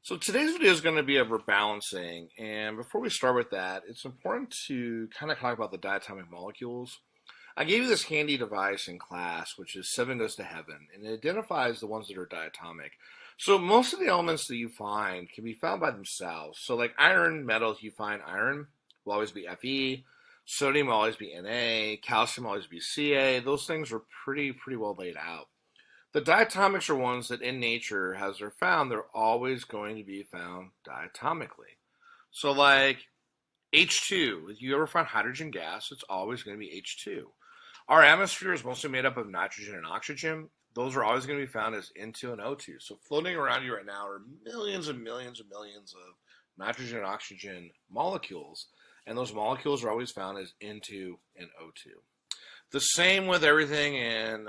So today's video is going to be over balancing, and before we start with that, it's important to kind of talk about the diatomic molecules. I gave you this handy device in class, which is 7 goes to heaven, and it identifies the ones that are diatomic. So most of the elements that you find can be found by themselves. So like iron, metals, you find iron will always be Fe, sodium will always be Na, calcium will always be Ca. Those things are pretty well laid out. The diatomics are ones that in nature, as they're found, they're always going to be found diatomically. So, like H2, if you ever find hydrogen gas, it's always going to be H2. Our atmosphere is mostly made up of nitrogen and oxygen. Those are always going to be found as N2 and O2. So, floating around you right now are millions and millions and millions of nitrogen and oxygen molecules, and those molecules are always found as N2 and O2. The same with everything in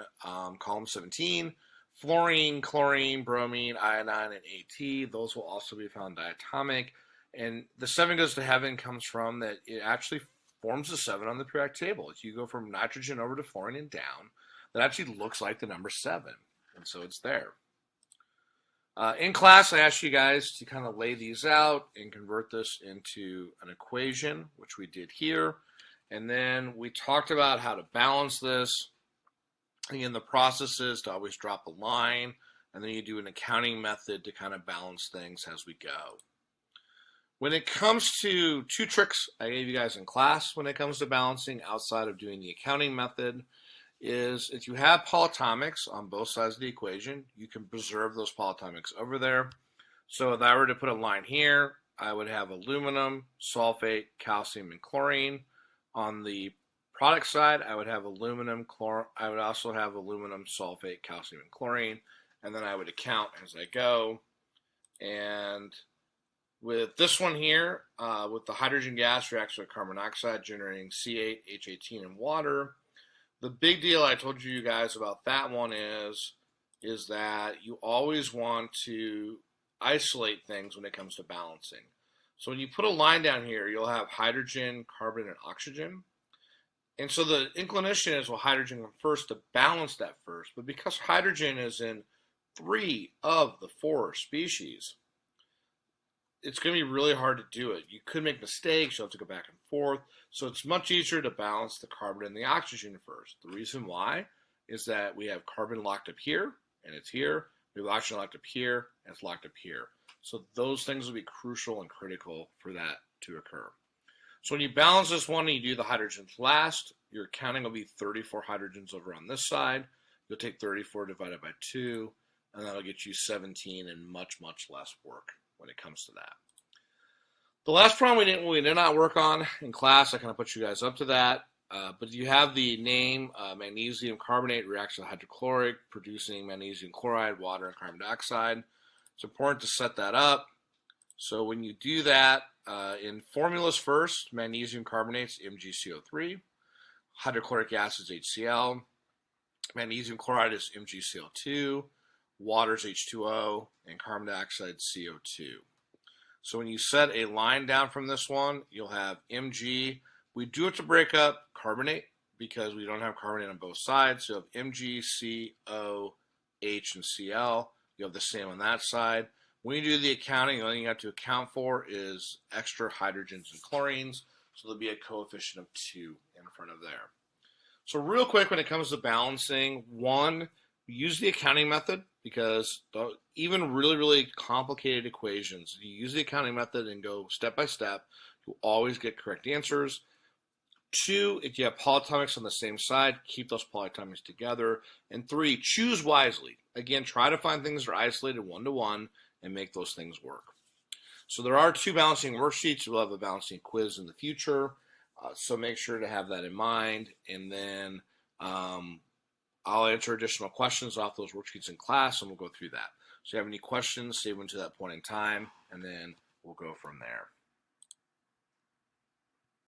column 17. Fluorine, chlorine, bromine, iodine, and AT. Those will also be found diatomic. And the 7 goes to heaven comes from that it actually forms the 7 on the periodic table. If you go from nitrogen over to fluorine and down, that actually looks like the number 7. And so it's there. In class, I asked you guys to kind of lay these out and convert this into an equation, which we did here. And then we talked about how to balance this. Again, the process is to always drop a line, and then you do an accounting method to kind of balance things as we go. When it comes to 2 tricks I gave you guys in class when it comes to balancing outside of doing the accounting method is if you have polyatomics on both sides of the equation, you can preserve those polyatomics over there. So if I were to put a line here, I would have aluminum, sulfate, calcium, and chlorine. On the product side, I would have aluminum, I would also have aluminum, sulfate, calcium, and chlorine, and then I would account as I go. And with this one here, with the hydrogen gas reacts with carbon dioxide, generating C8, H18, and water. The big deal I told you guys about that one is that you always want to isolate things when it comes to balancing. So when you put a line down here, you'll have hydrogen, carbon, and oxygen. And so the inclination is, well, hydrogen come first to balance that first. But because hydrogen is in 3 of the 4 species, it's going to be really hard to do it. You could make mistakes. You'll have to go back and forth. So it's much easier to balance the carbon and the oxygen first. The reason why is that we have carbon locked up here, and it's here. We have oxygen locked up here, and it's locked up here. So those things will be crucial and critical for that to occur. So when you balance this one and you do the hydrogens last, your counting will be 34 hydrogens over on this side. You'll take 34 divided by 2, and that'll get you 17 and much less work when it comes to that. The last problem we did not work on in class, I kind of put you guys up to that, but you have the name magnesium carbonate reacts with hydrochloric, producing magnesium chloride, water, and carbon dioxide. It's important to set that up. So when you do that, in formulas first, magnesium carbonate's MgCO3, hydrochloric acid is HCl, magnesium chloride is MgCl2, water is H2O, and carbon dioxide CO2. So when you set a line down from this one, you'll have Mg. We do it to break up carbonate because we don't have carbonate on both sides. So you have MgCO, H, and Cl. You have the same on that side. When you do the accounting, the only thing you have to account for is extra hydrogens and chlorines. So there'll be a coefficient of 2 in front of there. So real quick, when it comes to balancing, one, use the accounting method because even really complicated equations, if you use the accounting method and go step by step, you'll always get correct answers. 2, if you have polyatomics on the same side, keep those polyatomics together. And 3, choose wisely. Again, try to find things that are isolated one-to-one and make those things work. So there are 2 balancing worksheets. We'll have a balancing quiz in the future. So make sure to have that in mind. And then I'll answer additional questions off those worksheets in class, and we'll go through that. So if you have any questions, save them to that point in time, and then we'll go from there.